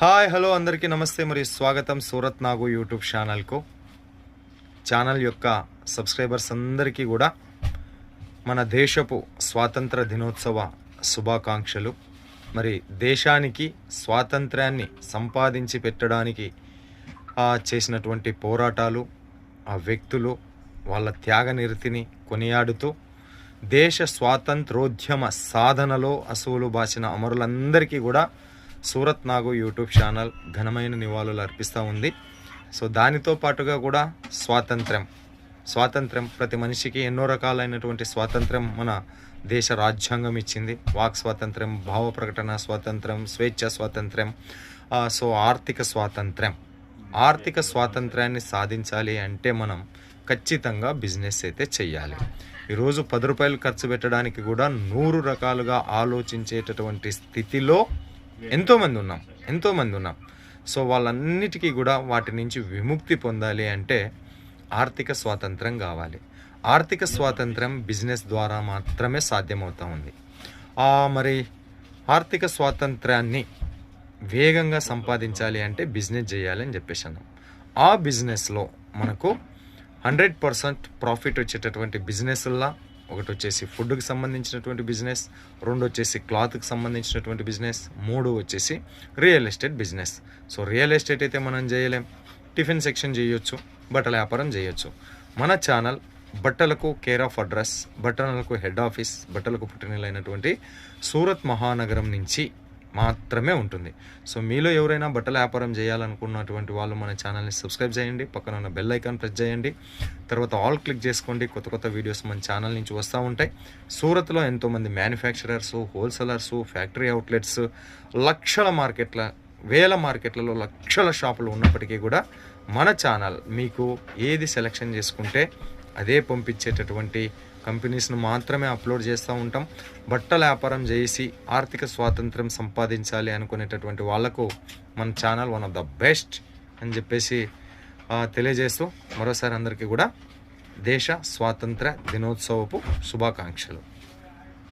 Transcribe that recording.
Hi hello అందరికీ నమస్తే మరియు స్వాగతం సూరత్ నాగు యూట్యూబ్ ఛానల్కు. ఛానల్ యొక్క సబ్స్క్రైబర్స్ అందరికీ కూడా మన దేశపు స్వాతంత్ర దినోత్సవ శుభాకాంక్షలు. మరి దేశానికి స్వాతంత్ర్యాన్ని సంపాదించి పెట్టడానికి చేసినటువంటి పోరాటాలు, ఆ వ్యక్తులు వాళ్ళ త్యాగనిరతిని కొనియాడుతూ దేశ స్వాతంత్రోద్యమ సాధనలో అసువులు బాసిన అమరులందరికీ కూడా సూరత్ నాగు యూట్యూబ్ ఛానల్ ఘనమైన నివాళులు అర్పిస్తూ ఉంది. సో దానితో పాటుగా కూడా స్వాతంత్ర్యం ప్రతి మనిషికి ఎన్నో రకాలైనటువంటి స్వాతంత్ర్యం మన దేశ రాజ్యాంగం ఇచ్చింది. వాక్ స్వాతంత్ర్యం, భావ ప్రకటన స్వాతంత్ర్యం, స్వేచ్ఛ స్వాతంత్ర్యం, సో ఆర్థిక స్వాతంత్ర్యాన్ని సాధించాలి అంటే మనం ఖచ్చితంగా బిజినెస్ అయితే చెయ్యాలి. ఈరోజు 10 రూపాయలు ఖర్చు పెట్టడానికి కూడా 100 రకాలుగా ఆలోచించేటటువంటి స్థితిలో ఎంతోమంది ఉన్నాం. సో వాళ్ళన్నిటికీ కూడా వాటి నుంచి విముక్తి పొందాలి అంటే ఆర్థిక స్వాతంత్రం కావాలి. ఆర్థిక స్వాతంత్రం బిజినెస్ ద్వారా మాత్రమే సాధ్యమవుతూ ఉంది. మరి ఆర్థిక స్వాతంత్రాన్ని వేగంగా సంపాదించాలి అంటే బిజినెస్ చేయాలి అని చెప్పేసాను. ఆ బిజినెస్లో మనకు 100% ప్రాఫిట్ వచ్చేటటువంటి బిజినెస్లా ఒకటి వచ్చేసి ఫుడ్కి సంబంధించినటువంటి బిజినెస్, 2 వచ్చేసి క్లాత్కి సంబంధించినటువంటి బిజినెస్, 3 వచ్చేసి real estate business. So real estate అయితే మనం చేయలేం, టిఫిన్ సెక్షన్ చేయొచ్చు, బట్టల వ్యాపారం చేయొచ్చు. మన ఛానల్ బట్టలకు కేర్ ఆఫ్ అడ్రస్, బట్టలకు హెడ్ ఆఫీస్, బట్టలకు పుట్టినలైనటువంటి సూరత్ మహానగరం నుంచి మాత్రమే ఉంటుంది. సో మీలో ఎవరైనా బట్టల వ్యాపారం చేయాలనుకున్నటువంటి వాళ్ళు మన ఛానల్ని సబ్స్క్రైబ్ చేయండి, పక్కన ఉన్న బెల్ ఐకాన్ ప్రెస్ చేయండి, తర్వాత ఆల్ క్లిక్ చేసుకోండి. కొత్త వీడియోస్ మన ఛానల్ నుంచి వస్తూ ఉంటాయి. సూరత్లో ఎంతోమంది మ్యానుఫ్యాక్చరర్స్, హోల్సేలర్స్, ఫ్యాక్టరీ అవుట్లెట్స్, వేల మార్కెట్లలో లక్షల షాపులు ఉన్నప్పటికీ కూడా మన ఛానల్ మీకు ఏది సెలెక్షన్ చేసుకుంటే అదే పంపించేటటువంటి కంపెనీస్ను మాత్రమే అప్లోడ్ చేస్తూ ఉంటాం. బట్టల వ్యాపారం చేసి ఆర్థిక స్వాతంత్రం సంపాదించాలి అనుకునేటటువంటి వాళ్లకు మన channel one of the best అని చెప్పేసి తెలియజేస్తూ మరోసారి అందరికీ కూడా దేశ స్వాతంత్ర దినోత్సవపు శుభాకాంక్షలు.